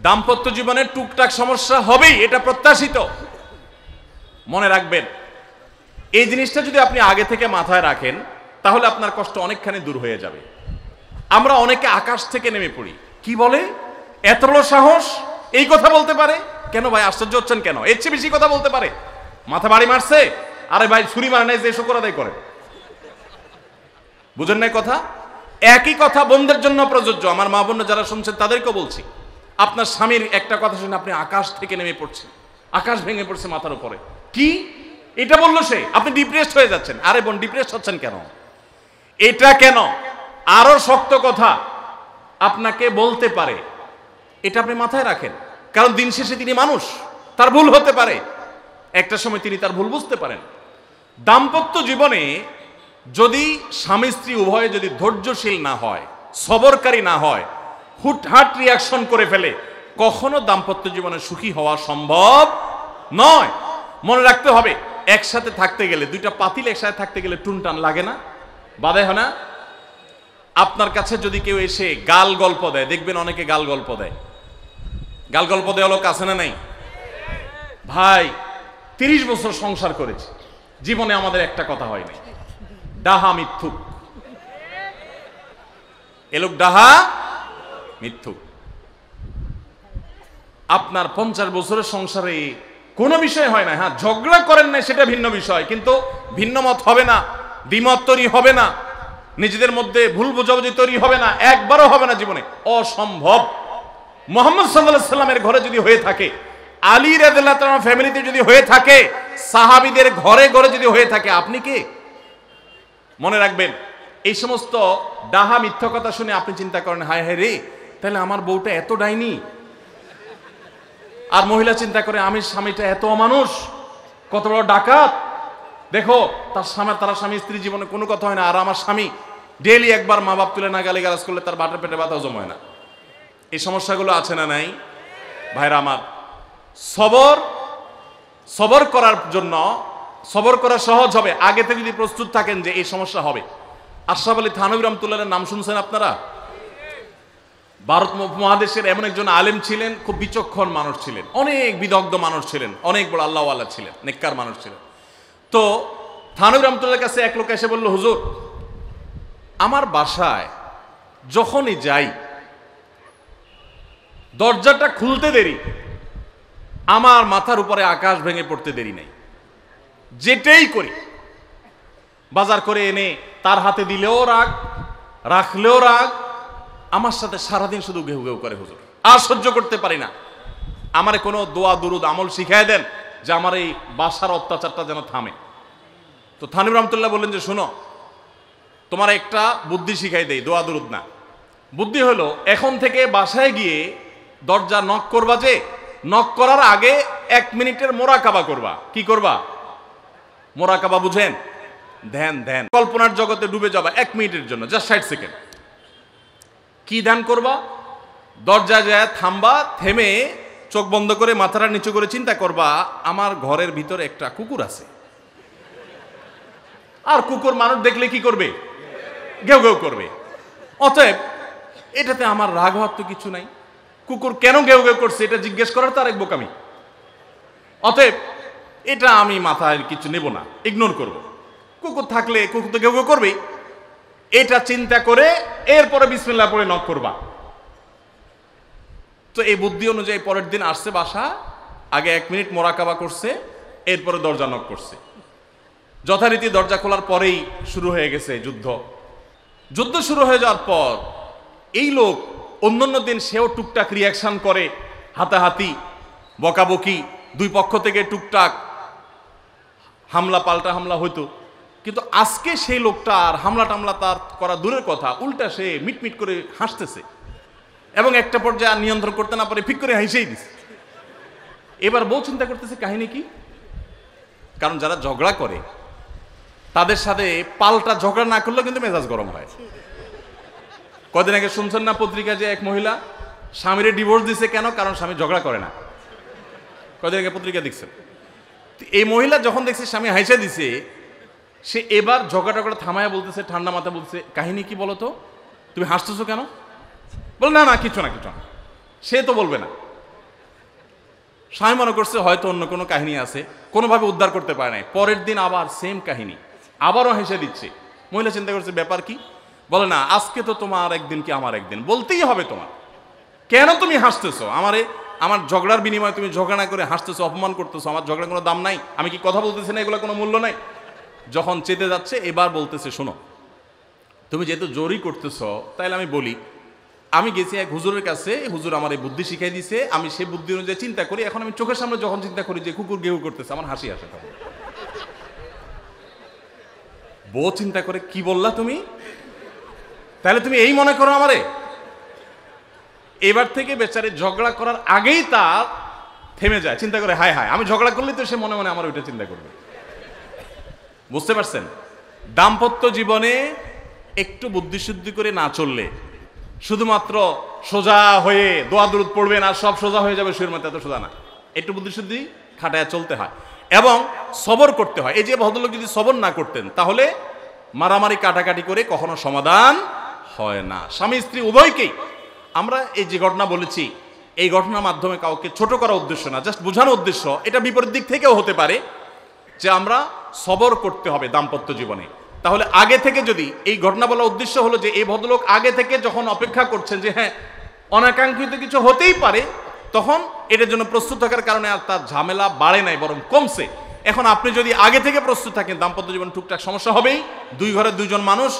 দাম্পত্য জীবনে টুকটাক সমস্যা হবেই, এটা প্রত্যাশিত। মনে রাখবেন, এই জিনিসটা যদি আপনি আগে থেকে মাথায় রাখেন তাহলে আপনার কষ্ট অনেকখানি দূর হয়ে যাবে। আমরা অনেকে আকাশ থেকে নেমে পড়ি, কি বলে এত বড় সাহস, এই কথা বলতে পারে কেন? ভাই আশ্চর্য হচ্ছেন কেন? এর চেয়ে বেশি কথা বলতে পারে, মাথা বাড়ি মারছে, আরে ভাই ছুরি মারে নাই যে শুকর আদায় করে। বুঝেন নাই কথা? একই কথা বোনদের জন্য প্রযোজ্য। আমার মা বোন যারা শুনছেন তাদেরকেও বলছি, আপনার স্বামীর একটা কথা শুনে আপনি আকাশ থেকে নেমে পড়ছেন, আকাশ ভেঙে পড়ছে মাথার উপরে, কি এটা বললো সে, আপনি ডিপ্রেসড হয়ে যাচ্ছেন। আরে বোন ডিপ্রেসড হচ্ছেন কেন? এটা কেন? আরো শক্ত কথা আপনাকে বলতে পারে, এটা আপনি মাথায় রাখেন। কারণ দিন শেষে তিনি মানুষ, তার ভুল হতে পারে, একটা সময় তিনি তার ভুল বুঝতে পারেন। দাম্পত্য জীবনে যদি স্বামী স্ত্রী উভয়ে যদি ধৈর্যশীল না হয়, সবরকারী না হয়, হুটহাট রিয়াকশন করে ফেলে, কখনো দাম্পত্য জীবনে সুখী হওয়া সম্ভব নয়। মনে রাখতে হবে, একসাথে থাকতে গেলে, দুইটা পাতিল একসাথে থাকতে গেলে টুনটান লাগে না, বাধে হয় না? আপনার কাছে যদি কেউ এসে গাল গল্প দেয়, দেখবেন অনেকে গাল গল্প দেয়, গাল গল্প দেওয়া লোক আছে না নাই? ভাই 30 বছর সংসার করেছি, জীবনে আমাদের একটা কথা হয়নি, ডাহা মিথ্যুক, এ লোক ডাহা মিথ্যুক। আপনার 50 বছরের সংসারে কোনো বিষয় হয় না, হ্যাঁ ঝগড়া করেন না সেটা ভিন্ন বিষয়, কিন্তু ভিন্ন মত হবে না, দ্বিমত তৈরি হবে না, নিজেদের মধ্যে ভুল বোঝাবুঝি তৈরি হবে না, একবারও হবে না জীবনে, অসম্ভব। মুহাম্মদ সাল্লাল্লাহু আলাইহি সাল্লামের ঘরে যদি হয়ে থাকে, আলী রাদিয়াল্লাহু তাআলা ফ্যামিলিতে যদি হয়ে থাকে, সাহাবীদের ঘরে ঘরে যদি হয়ে থাকে, আপনি কে? মনে রাখবেন, এই সমস্ত ডাহা মিথ্যা কথা শুনে আপনি চিন্তা করেন, হায় হায় রে, তাহলে আমার বউটা এত ডাইনি। আর মহিলা চিন্তা করে, আমি স্বামীটা এত অমানুষ, কত বড় ডাকাত, দেখো তারা স্বামী স্ত্রী জীবনে কোনো কথা হয় না, আর আমার স্বামী ডেইলি একবার মা বাপ তুলে না গালি গালাজ করলে তার বাটের পেটে ব্যথা জমা হয় না। এই সমস্যাগুলো আছে না নাই? ভাইরা আমার, সবর করার জন্য, সবর করা সহজ হবে আগে থেকে যদি প্রস্তুত থাকেন যে এই সমস্যা হবে। আশরাফ আলী থানভী রাহমাতুল্লাহর নাম শুনছেন আপনারা? ভারত মহাদেশের এমন একজন আলেম ছিলেন, খুব বিচক্ষণ মানুষ ছিলেন, অনেক বিদগ্ধ মানুষ ছিলেন, অনেক বড় আল্লাহওয়ালা ছিলেন, নেককার মানুষ ছিলেন। তো থানভী রাহমাতুল্লাহর কাছে এক লোক এসে বলল, হুজুর আমার বাসায় যখনই যাই দরজাটা খুলতে দেরি, আমার মাথার উপরে আকাশ ভেঙে পড়তে দেরি নাই, যেটাই করি বাজার করে এনে তার হাতে দিলেও রাগ, রাখলেও রাগ, আমার সাথে সারাদিন শুধু ঘেউ ঘেউ করে, হুজুর আর সহ্য করতে পারি না, আমারে কোনো দোয়া দুরুদ আমল শিখায় দেন যে আমার এই বাসার অত্যাচারটা যেন থামে। তো থানভী রাহমাতুল্লাহ বললেন যে শোনো, তোমার একটা বুদ্ধি শিখাই দেই, দোয়া দুরুদ না। বুদ্ধি হলো, এখন থেকে বাসায় গিয়ে দরজা নক করবা, যে নক করার আগে 1 মিনিটের মোরাকাবা করবা। কি করবা? মোরাকাবা বুঝেন? ধ্যান, ধ্যান, কল্পনার জগতে ডুবে যাবা 1 মিনিটের জন্য, জাস্ট 60 সেকেন্ড। কি ধ্যান করবা? দরজা যায় থামবা, থেমে চোখ বন্ধ করে মাথাটা নিচু করে চিন্তা করবা, আমার ঘরের ভিতরে একটা কুকুর আছে, আর কুকুর মানুষ দেখলে কি করবে? ঘেউ ঘেউ করবে। অতএব এটাতে আমার রাগ হওয়ার তো কিছু নাই, কুকুর কেন ঘেউ ঘেউ করছে এটা জিজ্ঞেস করার তার এক বোকামি। অতএব এটা আমি মাথায় কিছু নেব না, ইগনোর করব। কুকুর থাকলে কুকুর তো ঘেউ ঘেউ করবেই, এটা চিন্তা করে এরপরে বিসমিল্লাহ পড়ে নক করবা। তো এই বুদ্ধি অনুযায়ী পরের দিন আসছে বাসা, আগে 1 মিনিট মোরাকাবা করছে, এরপরে দরজা নক করছে। যথারীতি দরজা খোলার পরেই শুরু হয়ে গেছে যুদ্ধ। যুদ্ধ শুরু হয়ে যাওয়ার পর এই লোক অন্যান্য দিন সেও টুকটাক রিয়াকশন করে, হাতাহাতি, বকাবকি, দুই পক্ষ থেকে টুকটাক হামলা পাল্টা হামলা হইতো, কিন্তু আজকে সেই লোকটা আর হামলা টামলা তার করা দূরের কথা, উল্টা সে মিটমিট করে হাসতেছে, এবং একটা পর্যায়ে আর নিয়ন্ত্রণ করতে না পারে ফিক করে হাসেই দিছে। এবার বউ চিন্তা করতেছে কাহিনী কি, কারণ যারা ঝগড়া করে তাদের সাথে পাল্টা ঝগড়া না করলেও কিন্তু মেজাজ গরম হয়। কদিন আগে শুনছেন না পত্রিকা যে এক মহিলা স্বামীরে ডিভোর্স দিছে, কেন? কারণ স্বামী ঝগড়া করে না। কদিন আগে পত্রিকা দেখছেন। এই মহিলা যখন দেখছে স্বামী হাইসা দিছে, সে এবার ঝগড়া করে থামায়া বলতেছে, ঠান্ডা মাথা বলছে, কাহিনী কি বলো তো, তুমি হাসতেছো কেন? বল না না কিছু না কিছু না। সে তো বলবে না, স্বামী মনে করছে হয়তো অন্য কোনো কাহিনী আছে, কোনোভাবে উদ্ধার করতে পারে নাই। পরের দিন আবার সেম কাহিনী, আবারও হেসে দিচ্ছে। মহিলা চিন্তা করছে ব্যাপার কি, বলে না আজকে তো তোমার একদিন কি আমার একদিন, বলতেই হবে তোমার। কেন তুমি হাসতেছো আমারে? আমার ঝগড়ার বিনিময়ে তুমি ঝগড়া না করে হাসতেছো, অপমান করতেছো। আমার ঝগড়ার কোনো দাম নাই? আমি কি কথা বলতেছি না, এগুলো কোনো মূল্য নাই? যখন চেতে যাচ্ছে এবার বলতেছে, শোনো তুমি যেহেতু জোরই করতেছো, তাইলে আমি বলি, আমি গেছি এক হুজুরের কাছে, হুজুর আমার এই বুদ্ধি শিখাই দিছে, আমি সেই বুদ্ধি অনুযায়ী চিন্তা করি। এখন আমি চোখের সামনে যখন চিন্তা করি যে কুকুর গেউ করতেছে, আমার হাসি আসে। তখন বউ চিন্তা করে, কি বললা তুমি? তাহলে তুমি এই মনে করো আমারে? এবার থেকে বেচারে ঝগড়া করার আগেই তার থেমে যায়, চিন্তা করে হায় হায় আমি ঝগড়া করলে তো সে মনে মনে আমার ওইটা চিন্তা করবে। বুঝতে পারছেন? দাম্পত্য জীবনে একটু বুদ্ধিশুদ্ধি করে না চললে, শুধুমাত্র সোজা হয়ে দোয়া দুরুদ পড়বেন আর সব সোজা হয়ে যাবে, শুয়ের মধ্যে এত সোজা না। একটু বুদ্ধিশুদ্ধি খাটায় চলতে হয় এবং সবর করতে হয়। এই যে ভদ্রলোক যদি সবর না করতেন, তাহলে মারামারি কাটাকাটি করে কখনো সমাধান হয় না। স্বামী স্ত্রী উভয়কেই আমরা এই যে ঘটনা বলেছি, এই ঘটনার মাধ্যমে কাউকে ছোট করার উদ্দেশ্য না, জাস্ট বোঝানোর উদ্দেশ্য। এটা বিপরীত দিক থেকেও হতে পারে যে আমরা সবর করতে হবে দাম্পত্য জীবনে। তাহলে আগে থেকে যদি এই ঘটনা বলার উদ্দেশ্য হলো যে এই ভদ্রলোক আগে থেকে যখন অপেক্ষা করছেন যে হ্যাঁ অনাকাঙ্ক্ষিত কিছু হতেই পারে, তখন এটার জন্য প্রস্তুত থাকার কারণে আর তার ঝামেলা বাড়ে নাই, বরং কমছে। এখন আপনি যদি আগে থেকে প্রস্তুত থাকেন, দাম্পত্য জীবন টুকটাক সমস্যা হবেই। দুই ঘরে দুইজন মানুষ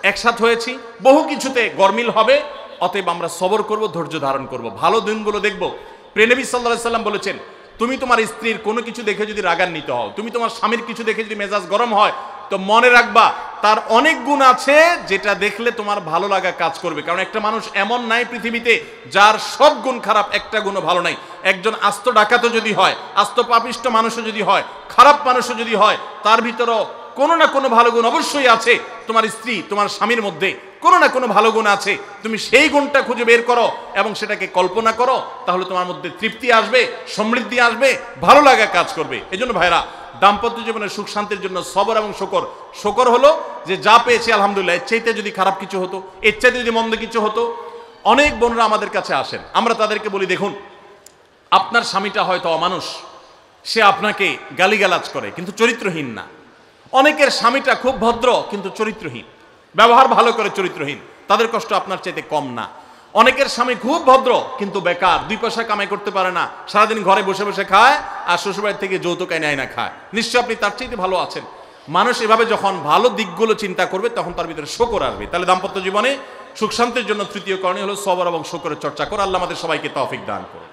একসাথ হয়েছি, বহু কিছুতে গরমিল হবে। অতএব আমরা সবর করব, ধৈর্য ধারণ করব, ভালো দিনগুলো দেখব। প্রিয় নবী সাল্লাল্লাহু আলাইহি সাল্লাম বলেছেন, তুমি তোমার স্ত্রীর কোনো কিছু দেখে যদি রাগান্বিত হও, তুমি তোমার স্বামীর কিছু দেখে যদি মেজাজ গরম হয়, তো মনে রাখবা তার অনেক গুণ আছে যেটা দেখলে তোমার ভালো লাগা কাজ করবে। কারণ একটা মানুষ এমন নাই পৃথিবীতে যার সব গুণ খারাপ, একটা গুণও ভালো নাই। একজন আস্ত ডাকাতও যদি হয়, আস্ত পাপিষ্ট মানুষও যদি হয়, খারাপ মানুষও যদি হয়, তার ভিতরও কোনো না কোনো ভালো গুণ অবশ্যই আছে। তোমার স্ত্রী, তোমার স্বামীর মধ্যে কোনো না কোনো ভালো গুণ আছে। তুমি সেই গুণটা খুঁজে বের করো এবং সেটাকে কল্পনা করো, তাহলে তোমার মধ্যে তৃপ্তি আসবে, সমৃদ্ধি আসবে, ভালো লাগা কাজ করবে। এজন্য ভাইরা, দাম্পত্য জীবনের সুখ শান্তির জন্য সবর এবং শকর। শকর হলো যে যা পেয়েছি আলহামদুলিল্লাহ, এর চাইতে যদি খারাপ কিছু হতো, এর চাইতে যদি মন্দ কিছু হতো। অনেক বোনরা আমাদের কাছে আসেন, আমরা তাদেরকে বলি, দেখুন আপনার স্বামীটা হয়তো অমানুষ, সে আপনাকে গালিগালাজ করে কিন্তু চরিত্রহীন না। অনেকের স্বামীটা খুব ভদ্র কিন্তু চরিত্রহীন, ব্যবহার ভালো করে চরিত্রহীন, তাদের কষ্ট আপনার চাইতে কম না। অনেকের স্বামী খুব ভদ্র কিন্তু বেকার, 2 পয়সা কামাই করতে পারে না, সারাদিন ঘরে বসে বসে খায় আর শ্বশুরবাড়ি থেকে যৌতুক এনে আয়না খায়, নিশ্চয় আপনি তার চাইতে ভালো আছেন। মানুষ এভাবে যখন ভালো দিকগুলো চিন্তা করবে, তখন তার ভিতরে শকর আসবে। তাহলে দাম্পত্য জীবনে সুখ শান্তির জন্য তৃতীয় করণীয় হলো সবর এবং শকরের চর্চা করা। আল্লাহ আমাদের সবাইকে তৌফিক দান করুন।